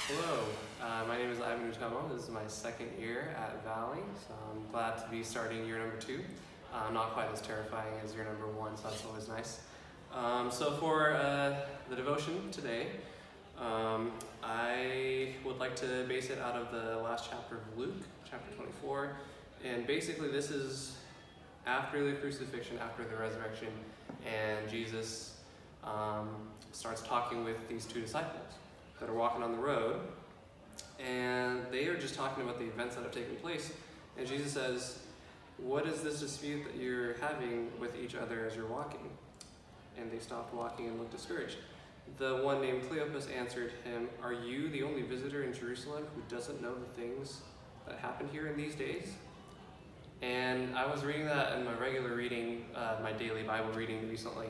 Hello, my name is Utoma. This is my second year at Valley, so I'm glad to be starting year number 2. Not quite as terrifying as year number 1, so that's always nice. So for the devotion today, I would like to base it out of the last chapter of Luke, chapter 24, and basically this is after the crucifixion, after the resurrection, and Jesus starts talking with these two disciples that are walking on the road, and they are just talking about the events that have taken place. And Jesus says, "What is this dispute that you're having with each other as you're walking?" And they stopped walking and looked discouraged. The one named Cleopas answered him, "Are you the only visitor in Jerusalem who doesn't know the things that happen here in these days?" And I was reading that in my regular reading, my daily Bible reading recently,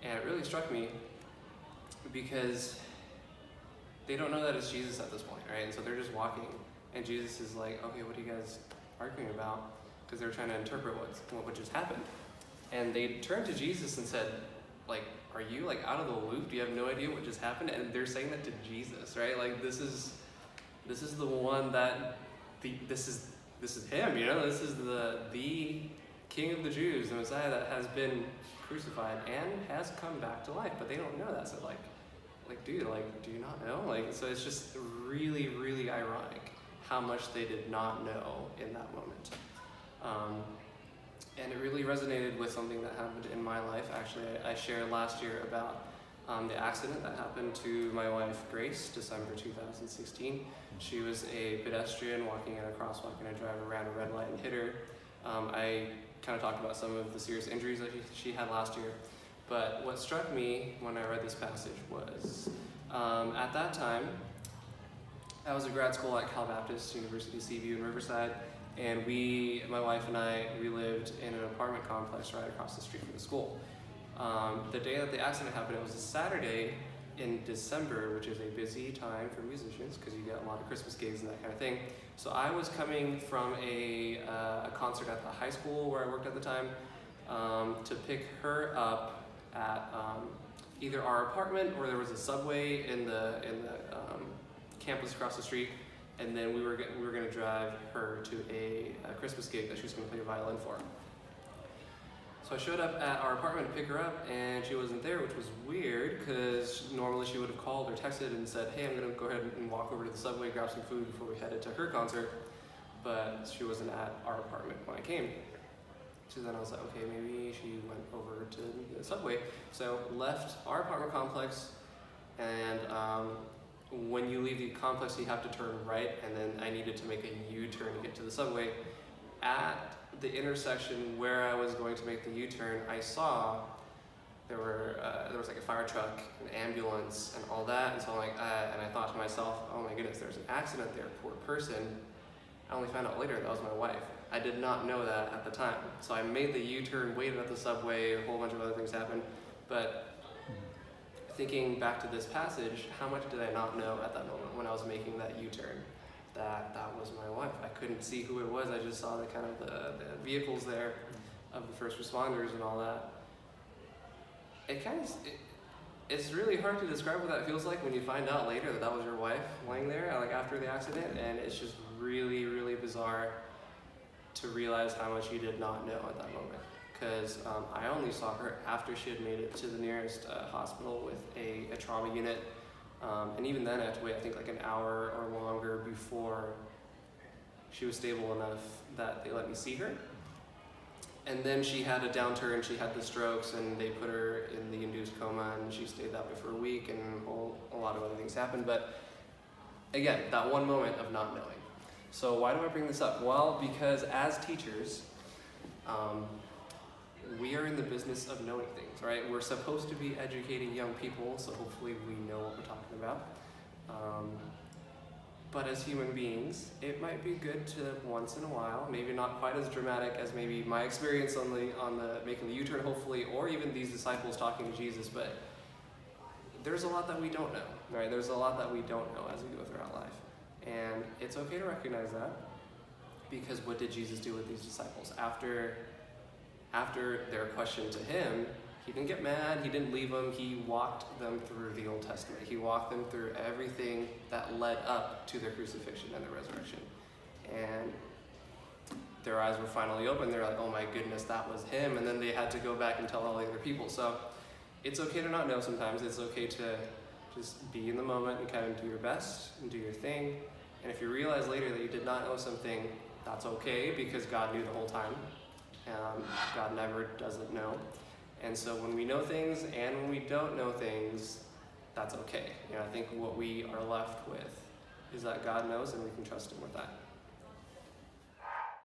and it really struck me because they don't know that it's Jesus at this point, right? And so they're just walking, and Jesus is like, "Okay, what are you guys arguing about?" Because they're trying to interpret what just happened. And they turned to Jesus and said, like, "Are you like out of the loop? Do you have no idea what just happened?" And they're saying that to Jesus, right? Like this is the one that this is him, you know. This is the King of the Jews, the Messiah that has been crucified and has come back to life. But they don't know that, so like dude, like, do you not know? Like, so it's just really, really ironic how much they did not know in that moment. And it really resonated with something that happened in my life. Actually, I shared last year about the accident that happened to my wife, Grace, December 2016. She was a pedestrian walking in a crosswalk, and a driver ran a red light and hit her. I kind of talked about some of the serious injuries that she had last year. But what struck me when I read this passage was, at that time, I was at grad school at Cal Baptist University CVU in Riverside, and my wife and I, we lived in an apartment complex right across the street from the school. The day that the accident happened, it was a Saturday in December, which is a busy time for musicians because you get a lot of Christmas gigs and that kind of thing. So I was coming from a concert at the high school where I worked at the time to pick her up at either our apartment, or there was a subway in the campus across the street, and then we were going to drive her to a Christmas gig that she was going to play violin for. So I showed up at our apartment to pick her up, and she wasn't there, which was weird because normally she would have called or texted and said, "Hey, I'm going to go ahead and walk over to the subway, grab some food before we headed to her concert," but she wasn't at our apartment when I came. So then I was like, okay, maybe she went over to the subway. So left our apartment complex, and when you leave the complex, you have to turn right, and then I needed to make a U-turn to get to the subway. At the intersection where I was going to make the U-turn, I saw there was like a fire truck, an ambulance, and all that, and so I'm like, and I thought to myself, oh my goodness, there's an accident there, poor person. I only found out later that was my wife. I did not know that at the time. So I made the U-turn, waited at the subway, a whole bunch of other things happened. But thinking back to this passage, how much did I not know at that moment when I was making that U-turn? That was my wife. I couldn't see who it was. I just saw the kind of the vehicles there of the first responders and all that. It's really hard to describe what that feels like when you find out later that was your wife laying there, like after the accident, and it's just really, really bizarre to realize how much you did not know at that moment. Because I only saw her after she had made it to the nearest hospital with a trauma unit, and even then I had to wait, I think, like an hour or longer before she was stable enough that they let me see her. And then she had a downturn, she had the strokes, and they put her in the induced coma, and she stayed that way for a week, and a lot of other things happened. But again, that one moment of not knowing. So why do I bring this up? Well, because as teachers, we are in the business of knowing things, right? We're supposed to be educating young people, so hopefully we know what we're talking about. But as human beings, it might be good to once in a while, maybe not quite as dramatic as maybe my experience on the making the U-turn, hopefully, or even these disciples talking to Jesus, but there's a lot that we don't know, right? There's a lot that we don't know as we go throughout life. And it's okay to recognize that, because what did Jesus do with these disciples? After their question to him, He didn't get mad, he didn't leave them, he walked them through the Old Testament. He walked them through everything that led up to their crucifixion and their resurrection. And their eyes were finally open. They're like, oh my goodness, that was him. And then they had to go back and tell all the other people. So it's okay to not know sometimes. It's okay to just be in the moment and kind of do your best and do your thing. And if you realize later that you did not know something, that's okay, because God knew the whole time. God never doesn't know. And so when we know things and when we don't know things, that's okay. I think what we are left with is that God knows, and we can trust him with that.